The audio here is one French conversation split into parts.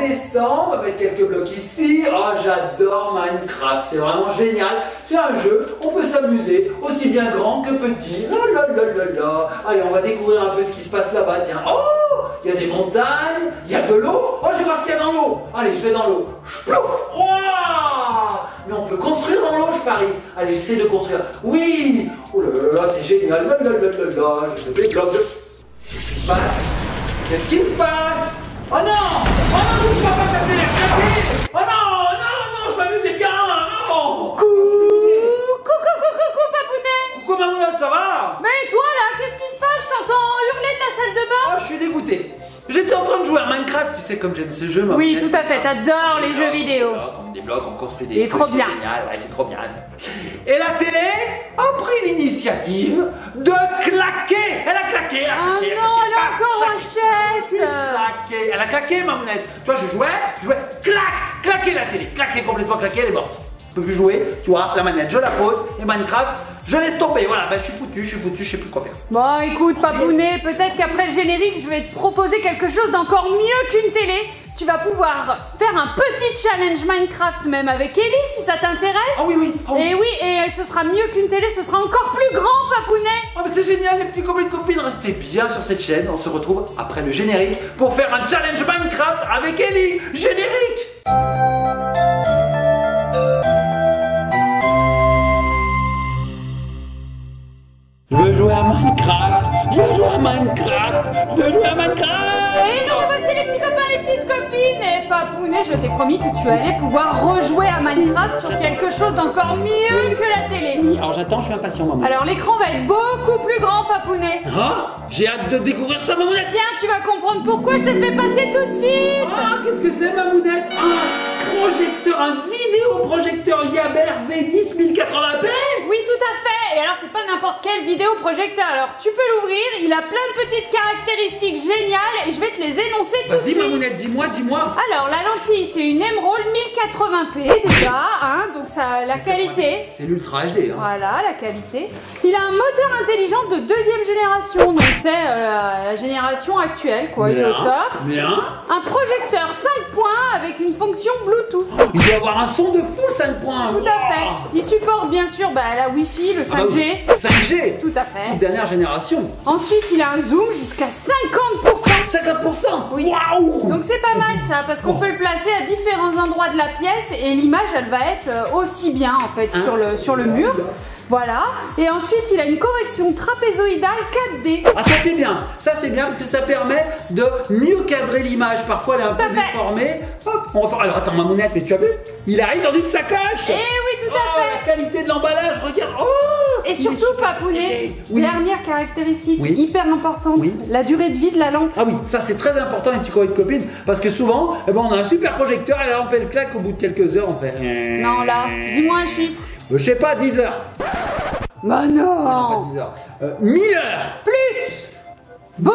descend, on va mettre quelques blocs ici. Oh, j'adore Minecraft, c'est vraiment génial. C'est un jeu, on peut s'amuser, aussi bien grand que petit. Là. Allez, on va découvrir un peu ce qui se passe là-bas. Tiens, oh, il y a des montagnes, il y a de l'eau. Oh, je vais voir ce qu'il y a dans l'eau. Allez, je vais dans l'eau. Waouh! Mais on peut construire dans l'eau, je parie. Allez, j'essaie de construire. Oui! Oh là, c'est génial. Je fais des blocs de... Qu'est-ce qui se passe? Qu'est-ce qui se passe? Oh non! Oh non, je ne peux pas taper la claquer! Oh non, je m'amusais bien! Non! Coucou, Papounet! Coucou Mamounette, ça va? Mais toi là, qu'est-ce qui se passe? Je t'entends hurler de la salle de bain! Oh, je suis dégoûté. J'étais en train de jouer à Minecraft, tu sais comme j'aime ce jeu. Oui, tout à fait, t'adores les jeux vidéo. On met des blocs, on construit des trucs. C'est trop bien. Génial, ouais, c'est trop bien. Et la télé a pris l'initiative de claquer. Elle a claqué. Oh non, elle est encore en chaise. Elle a claqué, Mamounette. Toi, je jouais, claquer la télé. Complètement claquer, elle est morte. Je peux plus jouer, tu vois, la manette, je la pose, et Minecraft, je laisse tomber. Voilà, je suis foutu, je sais plus quoi faire. Bon, écoute, Papounet, peut-être qu'après le générique, je vais te proposer quelque chose d'encore mieux qu'une télé. Tu vas pouvoir faire un petit challenge Minecraft même avec Ellie, si ça t'intéresse. Ah oui. Et oui, et ce sera mieux qu'une télé, ce sera encore plus grand, Papounet. Oh, mais c'est génial, les petits copains et copines, restez bien sur cette chaîne. On se retrouve après le générique pour faire un challenge Minecraft avec Ellie. Générique! Je veux jouer à Minecraft. Et non, mais voici les petits copains, les petites copines. Et Papounet, je t'ai promis que tu allais pouvoir rejouer à Minecraft sur quelque chose d'encore mieux que la télé. Oui, alors j'attends, je suis impatient, maman. Alors l'écran va être beaucoup plus grand, Papounet. Ah, j'ai hâte de découvrir ça, Mamounette. Tiens, tu vas comprendre pourquoi je te le fais passer tout de suite. Ah, qu'est-ce que c'est, Mamounette? Un vidéoprojecteur Yaber V10 1080p. Oui, tout à fait. Et alors, c'est pas n'importe quel vidéoprojecteur. Alors, tu peux l'ouvrir. Il a plein de petites caractéristiques géniales et je vais te les énoncer tout de suite. Vas-y, Mamounette, dis-moi. Alors, la lentille, c'est une Emerald 1080p déjà, hein, donc ça, la qualité. C'est l'Ultra HD. Hein. Voilà, la qualité. Il a un moteur intelligent de deuxième génération, donc c'est la génération actuelle, quoi. Il est au top. Bien. Un projecteur 5 points avec une fonction Bluetooth. Il doit avoir un son de fou, 5 points. Tout à fait. Il supporte bien sûr la Wi-Fi, le 5G. Ah bah oui. 5G. Tout à fait. Toute dernière génération. Ensuite, il a un zoom jusqu'à 50%. 50%. Oui. Waouh. Donc c'est pas mal ça, parce qu'on peut le placer à différents endroits de la pièce et l'image, elle va être aussi bien en fait sur le mur. Voilà, et ensuite il a une correction trapézoïdale 4D. Ah, ça c'est bien parce que ça permet de mieux cadrer l'image. Parfois elle est un peu déformée. Hop, on va faire. Alors attends, Mamounette, mais tu as vu? Il arrive dans une sacoche. Eh oui, tout à fait. La qualité de l'emballage, regarde. Oh. Et surtout, Papounet, dernière caractéristique hyper importante, la durée de vie de la lampe. Ah oui, ça c'est très important, les petits copains de copines, parce que souvent, on a un super projecteur et la lampe elle claque au bout de quelques heures, on fait. Non, là, dis-moi un chiffre. Je sais pas, 10 heures. Bah non, pas 10 heures. 1000 heures. Plus. 20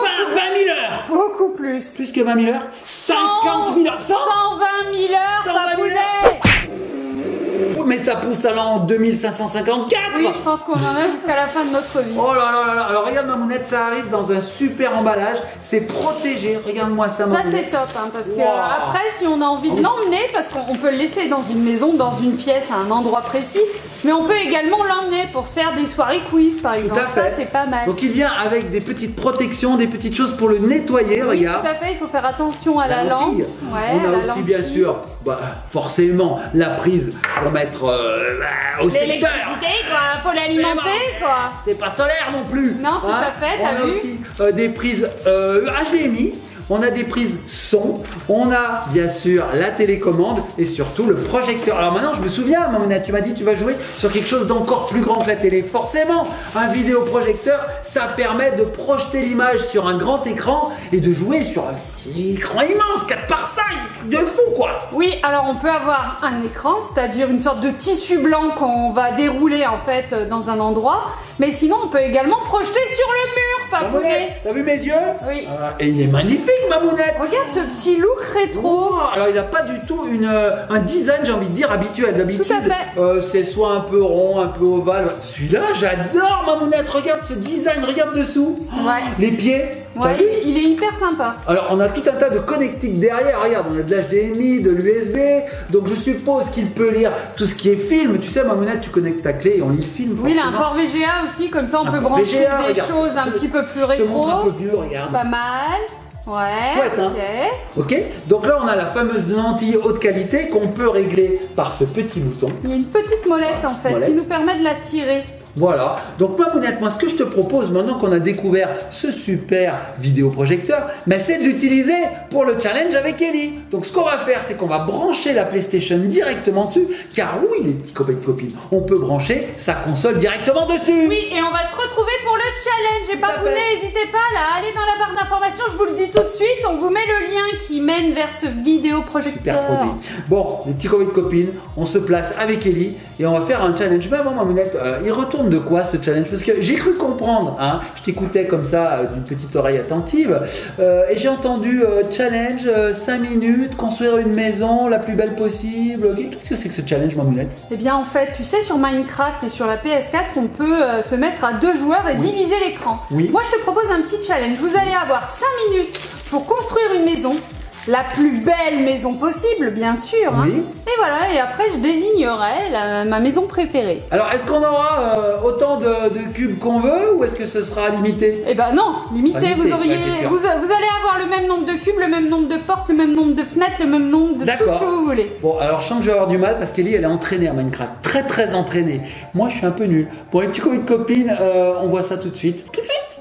000 heures. Beaucoup plus. Plus que 20 000 heures. 50 000 heures. 120 000 heures, Papounet. Mais ça pousse alors en 2554. Oui, je pense qu'on en a jusqu'à la fin de notre vie. Oh là là là. Alors regarde, Mamounette, ça arrive dans un super emballage. C'est protégé. Regarde-moi ça, Mamounette. Ça c'est top, hein, parce que après, si on a envie de l'emmener, parce qu'on peut le laisser dans une maison, dans une pièce, à un endroit précis, mais on peut également l'emmener pour se faire des soirées quiz, par exemple. Tout à fait. Ça, c'est pas mal. Donc il vient avec des petites protections, des petites choses pour le nettoyer. Oui, regarde. tout à fait. Il faut faire attention à la lampe. Ouais, on a aussi bien sûr, forcément, la prise pour mettre au secteur. L'électricité, quoi. Faut l'alimenter, quoi. C'est pas solaire non plus. Non, tout à fait. On a aussi des prises HDMI. On a des prises son, on a bien sûr la télécommande et surtout le projecteur. Alors maintenant je me souviens, Mamounette, tu m'as dit tu vas jouer sur quelque chose d'encore plus grand que la télé. Forcément, un vidéoprojecteur, ça permet de projeter l'image sur un grand écran et de jouer sur un écran immense, 4x5, de fou quoi. Oui, alors on peut avoir un écran, c'est-à-dire une sorte de tissu blanc qu'on va dérouler en fait dans un endroit, mais sinon on peut également projeter sur le mur, Papounet. T'as vu mes yeux? Oui. Et il est magnifique Mamounette. Regarde ce petit look rétro. Oh, alors il n'a pas du tout un design, j'ai envie de dire, habituel. D'habitude, Tout à fait. c'est soit un peu rond, un peu ovale. Celui-là, j'adore Mamounette. Regarde ce design, regarde dessous. Ouais. Les pieds. T'as vu? Ouais, il est hyper sympa. Alors on a tout un tas de connectiques derrière, regarde, on a de l'HDMI, de l'USB, donc je suppose qu'il peut lire tout ce qui est film. Tu sais Mamounette, tu connectes ta clé et on lit le film. Oui, il a un forcément. port VGA aussi, comme ça on Un peut port brancher VGA, des regarde. choses un petit peu plus Je te rétro. montre un peu mieux, regarde. Pas mal. Ouais. Chouette, hein. Ok. Ok, donc là on a la fameuse lentille haute qualité qu'on peut régler par ce petit bouton. Il y a une petite molette en fait Molette. qui nous permet de la tirer. Voilà, donc Mamounette, moi ce que je te propose maintenant qu'on a découvert ce super vidéoprojecteur, c'est de l'utiliser pour le challenge avec Ellie. Donc ce qu'on va faire, c'est qu'on va brancher la PlayStation directement dessus, car oui les petits copains et copines, on peut brancher sa console directement dessus. Oui, et on va se retrouver pour le challenge. Et Tout à Papounet, fait. n'hésitez pas là, allez dans la barre d'informations, je vous le dis tout de suite, on vous met le lien qui mène vers ce vidéoprojecteur. Super produit. Bon, les petits copains et copines, on se place avec Ellie et on va faire un challenge. Mais avant Mamounette, il retourne de quoi ce challenge? Parce que j'ai cru comprendre, hein, je t'écoutais comme ça d'une petite oreille attentive et j'ai entendu challenge 5 minutes, construire une maison la plus belle possible. Qu'est-ce que c'est que ce challenge Mamounette? Eh bien en fait, tu sais sur Minecraft et sur la PS4, on peut se mettre à 2 joueurs et diviser l'écran. Oui. Moi je te propose un petit challenge. Vous allez avoir 5 minutes pour construire une maison. La plus belle maison possible, bien sûr. Hein. Oui. Et voilà, et après je désignerai ma maison préférée. Alors, est-ce qu'on aura autant de cubes qu'on veut ou est-ce que ce sera limité? Eh ben non, limité, Limité, vous auriez, ouais, bien sûr. vous allez avoir le même nombre de cubes, le même nombre de portes, le même nombre de fenêtres, le même nombre de tout ce D'accord. que vous voulez. Bon, alors je sens que je vais avoir du mal parce qu'Ellie elle est entraînée à Minecraft, très très entraînée. Moi je suis un peu nul. Bon, les petits copains et copines, on voit ça tout de suite. Tout de suite.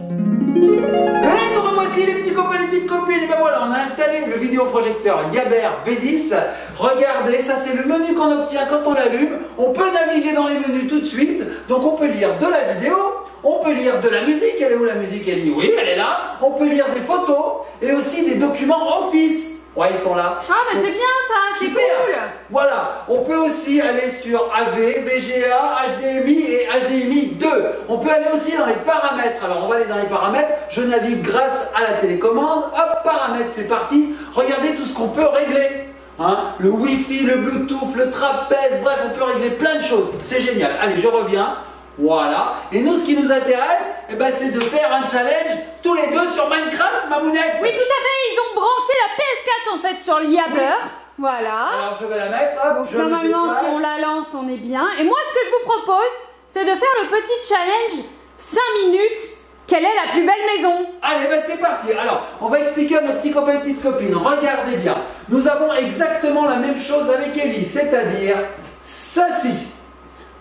Et nous revoici les petits copains et les petites copines. Et ben voilà, on a installé le vidéoprojecteur Yaber V10. Regardez, ça c'est le menu qu'on obtient quand on l'allume. On peut naviguer dans les menus tout de suite. Donc on peut lire de la vidéo. On peut lire de la musique. Elle est où la musique, Ellie? Oui, elle est là. On peut lire des photos et aussi des documents Office. Ouais, ils sont là. Ah bah c'est bien ça, c'est Super. cool. Voilà, on peut aussi aller sur AV, VGA, HDMI et HDMI 2. On peut aller aussi dans les paramètres. Alors on va aller dans les paramètres, je navigue grâce à la télécommande. Hop, paramètres, c'est parti. Regardez tout ce qu'on peut régler. Hein, le Wi-Fi, le Bluetooth, le trapèze, bref, on peut régler plein de choses. C'est génial. Allez, je reviens. Voilà. Et nous, ce qui nous intéresse, c'est de faire un challenge tous les deux sur Minecraft, Mamounette. Oui, tout à fait, ils ont branché la PS4 en fait sur l'Yaber. Oui. Voilà. Alors je vais la mettre, hop, Donc je me normalement, déplace. si on la lance, on est bien. Et moi, ce que je vous propose, c'est de faire le petit challenge 5 minutes. Quelle est la plus belle maison? Allez, c'est parti. Alors, on va expliquer à nos petits copains et petites copines. Regardez bien. Nous avons exactement la même chose avec Ellie, c'est-à-dire ceci.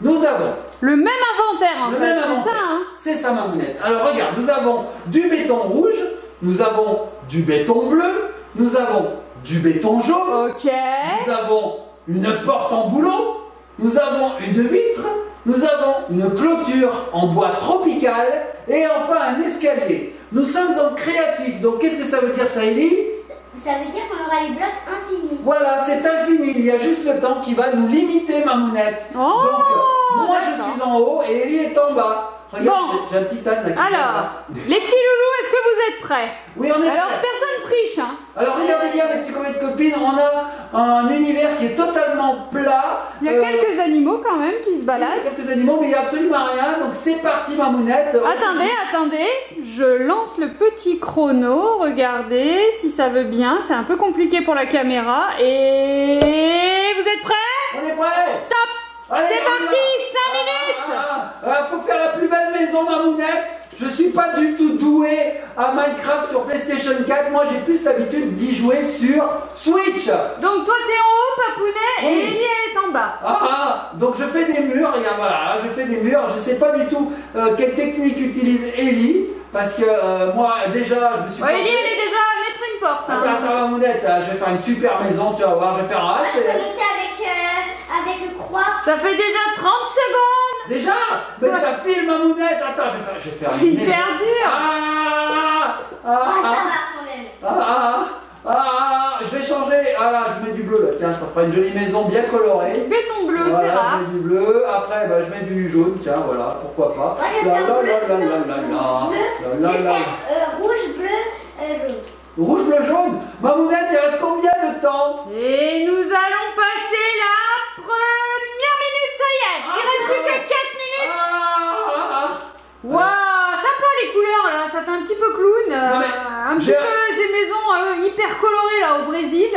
Nous avons le même inventaire en le fait, même c'est inventaire. ça hein? C'est ça, Mamounette. Alors, regarde, nous avons du béton rouge, nous avons du béton bleu, nous avons du béton jaune, Ok. nous avons une porte en boulot, nous avons une vitre, nous avons une clôture en bois tropical et enfin un escalier. Nous sommes en créatif, donc qu'est-ce que ça veut dire ça, Ellie? Ça veut dire qu'on aura les blocs infinis. Voilà, c'est infini, il y a juste le temps qui va nous limiter, Mamounette. Oh, donc, moi je d'accord. suis en haut et Ellie est en bas. Regarde, Bon. j'ai un petit âne là qui Alors, vient là. les petits loulous, est-ce que vous êtes prêts? Oui, on est Alors, prêts. personne triche, hein? Alors regardez bien les petits copains et copines, on a un univers qui est totalement plat. Il y a quelques animaux quand même qui se Il y a baladent. quelques animaux, mais il n'y a absolument rien. Donc c'est parti, Mamounette. Attendez, je lance le petit chrono, regardez si ça veut bien, c'est un peu compliqué pour la caméra, et vous êtes prêts? On est prêts? Top! Allez, C'est on y parti, va. 5 minutes! Faut faire la plus belle maison, Mamounette. Je suis pas du tout doué à Minecraft sur PlayStation 4. Moi, j'ai plus l'habitude d'y jouer sur Switch. Donc toi t'es en haut, Papounet, Oui. et Ellie elle est en bas. Donc je fais des murs. Regarde, voilà, je fais des murs. Je sais pas du tout quelle technique utilise Ellie. Parce que moi, déjà, je me suis... Ellie elle est déjà à mettre une porte. Hein. Attends, Mamounette, je vais faire une super maison, tu vas voir, je vais faire un Moi, H. je peux monter avec le croix. Ça fait déjà 30 secondes. Déjà? Mais ça file, Mamounette. Attends, je vais faire C'est une hyper maison. dur. Ça va quand même. Je vais changer. Ah là, je mets du bleu là. Tiens, ça fera une jolie maison bien colorée. Béton bleu, Voilà, c'est rare. je mets du bleu. Après, je mets du jaune. Tiens, voilà, pourquoi pas. Moi, je vais faire bleu, bleu, bleu. Je vais faire rouge, bleu, jaune. Rouge, bleu, jaune. Mamounette, il reste combien de temps? Et nous allons passer la première minute, ça y est. Il reste plus que 4 minutes. Waouh, sympa les couleurs là, ça fait un petit peu clown. Un petit peu ces maisons hyper colorées là au Brésil.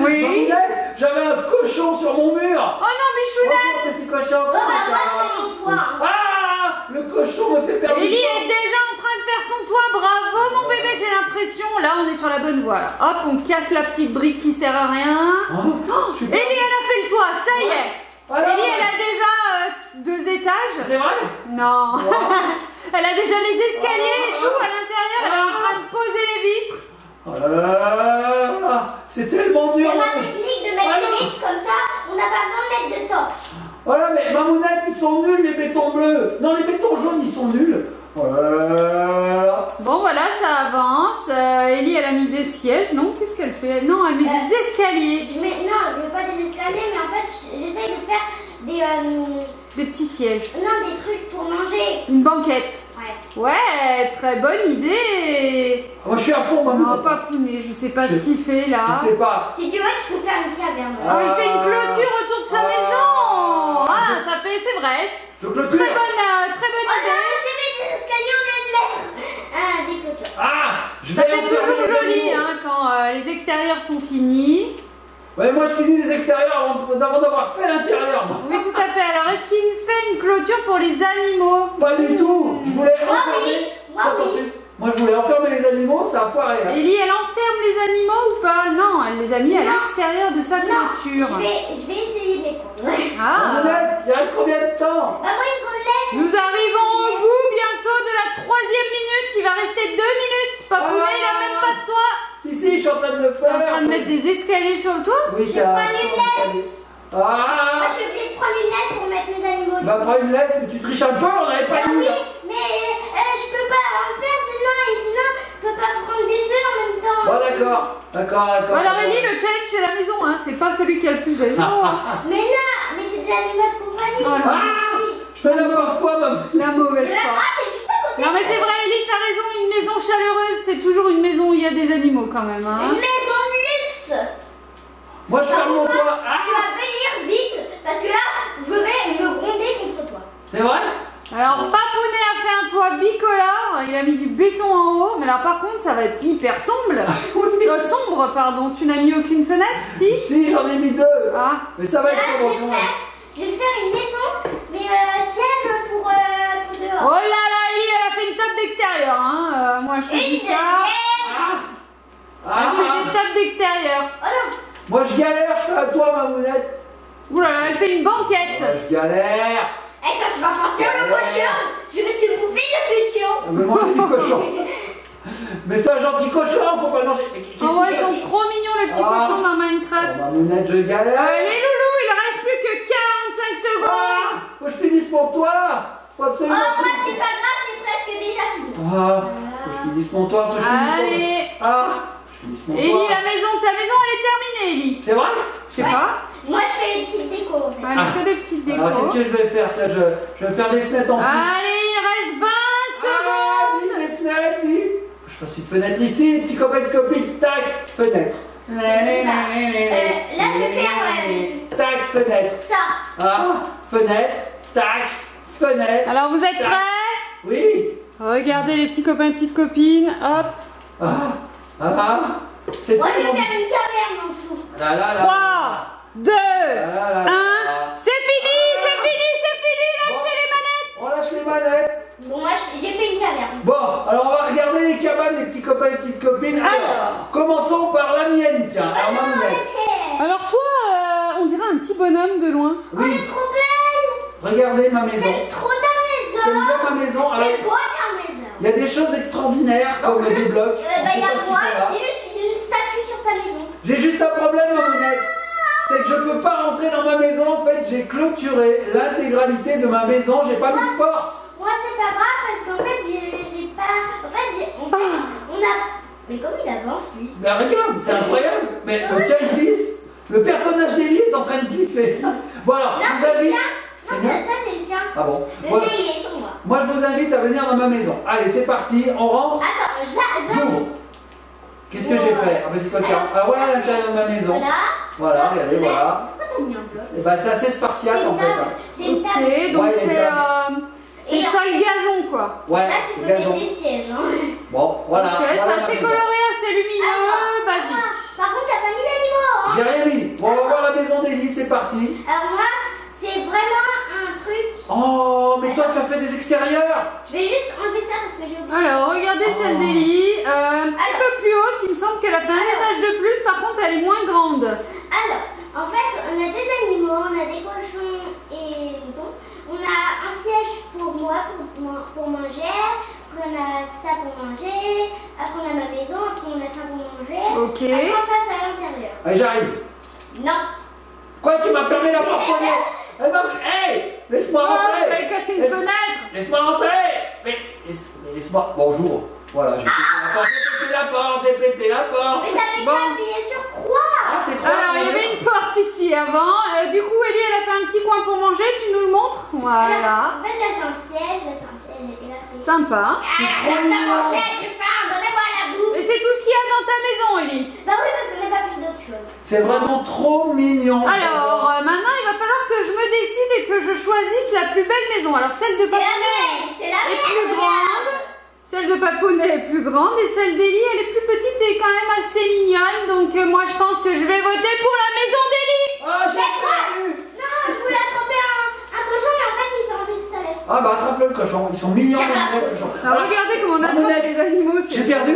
Oui. Mamounette, j'avais un cochon sur mon mur. Oh non, Bichounette. Bonjour, petit cochon. Bon, bah, moi, je fais mon toit. Ah, le cochon me fait perdre. Ellie est déjà en train de faire son toit, bravo mon bébé, j'ai l'impression. Là, on est sur la bonne voie. Là. Hop, on casse la petite brique qui sert à rien. Ellie, elle a fait le toit, ça y est. Ellie, elle a déjà 2 étages. C'est vrai? Non. Elle a déjà les escaliers et tout à l'intérieur. Elle est en train de poser les vitres. Oh là là là là, c'est tellement dur. C'est ma technique de mettre les vitres comme ça, on n'a pas besoin de mettre de torche. Voilà, mais Mamounette, ils sont nuls les bétons bleus. Non, les bétons jaunes, ils sont nuls. Oh là là là là. Bon, voilà, ça avance. Ellie, elle a mis des sièges. Non, qu'est-ce qu'elle fait? Non, elle met des escaliers. Non, je mets pas des escaliers, mais en fait, j'essaye de faire Des petits sièges. non, des trucs pour manger. Une banquette. Ouais. Ouais, très bonne idée. Moi, je suis à fond, Oh, Mamounette. papounet, je sais pas ce qu'il fait là. Je sais pas. Si tu veux, je peux faire une caverne. Oh, il fait une clôture autour de sa maison. Ah, ça fait, c'est vrai. Je clôture. Très bonne Oh idée. non, j'ai mis des escaliers au lieu de mettre des clôtures. Ah, je Ça vais fait enfermer toujours les joli animaux. hein, quand les extérieurs sont finis. Ouais, moi, je finis les extérieurs avant d'avoir fait l'intérieur. moi. Oui, tout à fait. Alors, est-ce qu'il fait une clôture pour les animaux? Pas du tout. Je voulais Moi, enfermer. oui. Moi, Attends, oui. moi, je voulais enfermer les animaux, ça a foiré. Hein. Ellie, elle enferme les animaux ou pas? Non, elle les a mis à Non. l'extérieur de sa Non, clôture. je vais essayer de les prendre. Ah. Mamounette, il reste combien de temps? Bah, moi, il me laisse. Nous arrivons au bout bientôt de la 3e minute. Il va rester 2 minutes. Papounet, il a même pas de toit. Si, je suis en train de le T'es faire. en train de mettre des escaliers sur le toit? Oui, c'est un. prends une laisse. Ah. Moi, je suis obligée de prendre une laisse pour mettre mes animaux. Bah, prends une laisse, mais tu triches un peu, on n'avait pas Ah dit. oui, hein. mais je peux pas en faire sinon, je peux pas prendre des œufs en même temps. Bon, d'accord. Alors Ellie, le challenge c'est la maison, hein. C'est pas celui qui a le plus d'animaux. Mais non, mais c'est des animaux de compagnie. Oh là. Ah, je fais n'importe quoi, maman. La mauvaise foi. Ah, t'es juste à côté. Non mais c'est vrai Ellie, t'as raison, une maison chaleureuse, c'est toujours une maison où il y a des animaux quand même. Hein. Une maison de luxe. Moi, je ferme mon toit. Ah, Tu vas venir vite parce que là, je vais me gronder contre toi. c'est vrai? Alors Papounet a fait un toit bicolore, il a mis du béton en haut, mais alors par contre ça va être hyper sombre. Oui. Sombre, pardon, tu n'as mis aucune fenêtre, si? Si, j'en ai mis 2. Ah. Mais ça va être Là, sur mon toit. je vais faire une maison, mais siège pour dehors. Oh là là, Ellie, elle a fait une table d'extérieur, hein. Moi je te Et dis une ça. deuxième. Elle fait Ah. des tables d'extérieur. Oh non. Moi, je galère, je fais à toi, Mamounette. Ouh là là, elle fait une banquette. Ouais, je galère. Et quand tu vas partir le cochon, je vais te bouffer le cochon. On veut manger du cochon. Mais c'est un gentil cochon, faut pas le manger. Mais qu'est-ce Oh ouais, qu'il ils y a? sont trop mignons les petits Ah. cochons dans Oh, Minecraft. Mamounette, je galère. Les loulous, il reste plus que 45 secondes. Ah, faut que je finisse mon toit. Faut Oh, absolument. moi, c'est pas grave, j'ai presque déjà fini. Ah, faut que je finisse mon toit, faut que je finisse mon toit. Allez. Ah, je finisse mon Ellie, toit. ta maison elle est terminée, Ellie. C'est vrai? Je sais pas. Moi, je fais une petite déco. En fait. Elle fait des petites décos. Alors, qu'est-ce que je vais faire? Tiens, je vais faire les fenêtres en plus. Allez, il reste 20 Ah, secondes. vite, les fenêtres, vite. Faut que je fasse une fenêtre ici, petit copain de copine, tac, fenêtre. Là, je vais faire Tac, fenêtre. ça. Ah, fenêtre, tac, fenêtre. Alors, vous êtes prêts? Oui. Regardez les petits copains et petites copines. Hop. C'est Moi, je tellement- vais faire une caverne en dessous. Là, là, là. 3, 2, 1. là, là. C'est fini, c'est fini, c'est fini. Lâchez les manettes. On lâche les manettes. Bon, moi, j'ai fait une caverne. Bon, alors on va regarder les cabanes, les petits copains et les petites copines. Alors. Commençons par la mienne, tiens. Alors, ma manette. Arrêtez. Alors toi, on dirait un petit bonhomme de loin. Elle Oui, est trop belle. regardez ma maison. J'aime trop ta maison. T'aimes bien ma maison? Alors, C'est beau ta maison. il y a des choses extraordinaires comme des blocs. On Bah, sait il y a pas ce qu'il moi fait là. aussi, je suis une statue sur ta maison. J'ai juste un problème, ma monette. C'est que je peux pas rentrer dans ma maison. En fait, j'ai clôturé l'intégralité de ma maison. J'ai pas mis de porte. Moi, c'est pas grave parce qu'en fait, j'ai pas. En fait, on a. Mais comme il avance, lui. Mais regarde, c'est incroyable. Mais tiens, il glisse. Le personnage d'Elie est en train de glisser. Bon alors, Non, je vous c'est le invite. tien. C'est Non, bien. ça, c'est le tien. Ah bon. Le Voilà. tien, il est sur moi. Moi, je vous invite à venir dans ma maison. Allez, c'est parti. On rentre. Attends, J'ouvre. Qu'est-ce que j'ai fait? Ah, bah, c'est quoi tiens. Alors voilà l'intérieur de ma maison. Voilà. Voilà, regardez, voilà. Pourquoi t'as mis un bloc? Et bah, c'est assez spartiate en fait. Hein. C'est une table. Ok, donc Ouais, c'est Et sol gazon quoi. Ouais, Là, tu c'est peux gazon. mettre des sièges. Hein. Bon, voilà. Ok, voilà c'est ma assez maison. coloré, assez lumineux, basique. Par contre, t'as pas mis d'animaux. Hein. J'ai rien mis. Bon, on va voir la maison d'Élie, c'est parti. Alors moi, c'est vraiment un truc. Oh, mais toi, tu as fait des extérieurs. Je vais juste enlever ça parce que j'ai oublié. Alors, regardez celle d'Élie, un petit peu plus haute, il me semble qu'elle a fait un étage de plus, par contre elle est moins grande. Alors, en fait, on a des animaux, on a des cochons et moutons. On a un siège pour moi, pour manger. Après, on a ça pour manger. Après, on a ma maison. Après, on a ça pour manger. Ok. Après, on passe à l'intérieur. Allez, j'arrive. Non. Quoi, tu m'as fermé la porte? Elle m'a fait. Hey, laisse-moi Oh, rentrer. tu vas casser une Laisse- fenêtre. Laisse-moi rentrer. Mais laisse-moi. Bonjour. Voilà, j'ai pété la porte, j'ai pété la porte. Mais t'avais Bon. qu'à appuyer sur croix. Ah, c'est quoi? Alors, il y avait une porte ici avant, du coup Ellie elle a fait un petit coin pour manger, tu nous le montres? Voilà. En fait, là, c'est un siège. Là, c'est un siège. Et là, c'est. Sympa. trop mignon. J'ai faim. Donnez-moi la bouffe. Et c'est tout ce qu'il y a dans ta maison Ellie. Bah oui, parce qu'on n'a pas pris d'autre chose. C'est vraiment trop mignon. Alors, maintenant il va falloir que je me décide et que je choisisse la plus belle maison. Alors, celle de C'est la Papounet mienne. C'est la est mienne. plus grande. Celle de Papounet est plus grande et celle d'Ellie elle est plus petite et quand même assez mignonne. Donc moi je pense que je vais voter pour la maison d'Ellie. Ah, j'ai perdu. Non, je voulais attraper un cochon, mais en fait, il s'est rempli de sa laisse. Ah, bah, attrape-le le cochon. Ils sont mignons, les cochons. Alors regardez comment on attrape Mamounette, les animaux. J'ai perdu?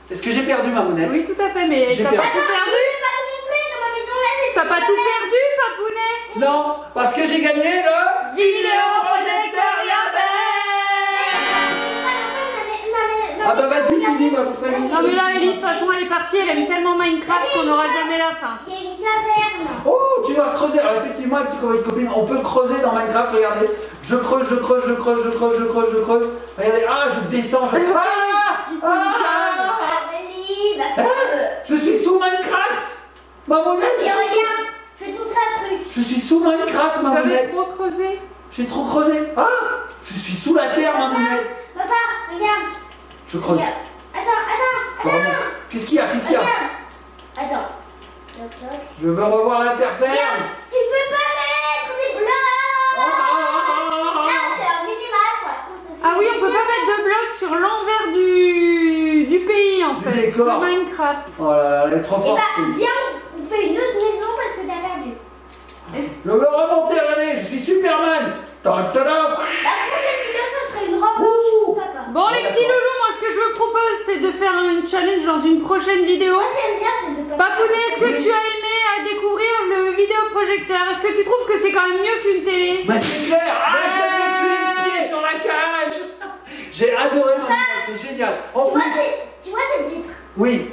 Est-ce que j'ai perdu, ma monette? Oui tout à fait, mais J'ai t'as pas perdu. tout perdu? Je vais pas te montrer dans ma maison, là, j'ai T'as pas tout perdu Papounet? Non, parce que j'ai gagné le Vidéoprojecteur Yabel. Ah bah vas-y, finis, ma vas-y. Non mais là Ellie de toute façon elle est partie, elle aime tellement Minecraft qu'on n'aura jamais la fin. Il y a une caverne. Oh, tu vas creuser. Alors effectivement, avec tes copines, on peut creuser dans Minecraft, regardez. Je creuse. Regardez, ah, je descends, je... Je suis sous Minecraft. Ma monette, Et regarde, je vais te montrer un truc. je suis sous Minecraft, ma Vous avez monette. trop creusé. J'ai trop creusé. Ah, je suis sous la terre, ma monette. Papa, regarde. Je creuse. Regarde. Je remonte. Qu'est-ce qu'il y a? Regarde. Attends. Toc, toc. Je veux revoir la terre ferme. Regarde, tu peux pas mettre des blocs. Là, c'est un minimal, quoi. Ah oui, on peut pas mettre de blocs sur l'envers du pays en Du fait. décor. De Minecraft. Oh là là, elle est trop Et forte. bah, viens, on fait une autre maison parce que t'as perdu. Je veux remonter, regardez, je suis Superman. Ta-da. La prochaine vidéo, ça serait une robe Ouh. pour papa. Bon les petits d'accord. loulous, moi ce que je vous propose c'est de faire un challenge dans une prochaine vidéo. Moi, j'aime bien ces deux papa. Papounet, est-ce que tu as aimé découvrir le vidéoprojecteur? Est-ce que tu trouves que c'est quand même mieux qu'une télé? Bah c'est clair. Ah, je vais tuer le pied sur la cage. J'ai adoré ma monette, c'est génial. En plus, Tu vois cette vitre? oui.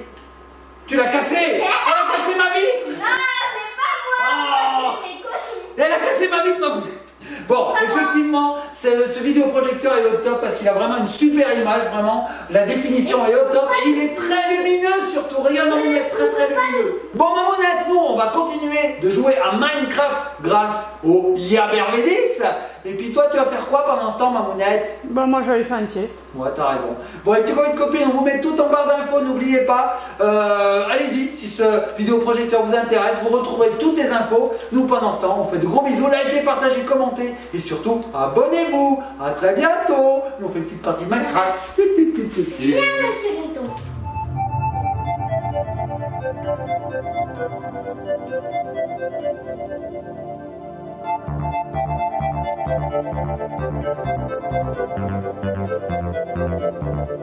Tu l'as cassée. Elle a cassé ma vitre. Non, c'est pas moi. Oh. C'est mes cochons. Elle a cassé ma vitre, ma monette. Bon, effectivement, ce vidéoprojecteur est au top parce qu'il a vraiment une super image, vraiment. La définition est au top et il est très lumineux surtout. Regarde ma monette, très lumineux. Bon, ma monette, nous, on va continuer de jouer à Minecraft grâce au Yabervedis. Et puis toi, tu vas faire quoi pendant ce temps, ma monette? Bah moi j'allais faire une sieste. Ouais, t'as raison. Bon, les petits copains et copines, on vous met tout en barre d'infos, n'oubliez pas. Allez-y, si ce vidéoprojecteur vous intéresse, vous retrouverez toutes les infos. Nous, pendant ce temps, on fait de gros bisous. Likez, partagez, commentez. Et surtout, abonnez-vous. À très bientôt. Nous, on fait une petite partie de Minecraft. Viens, monsieur Mouton. Thank you.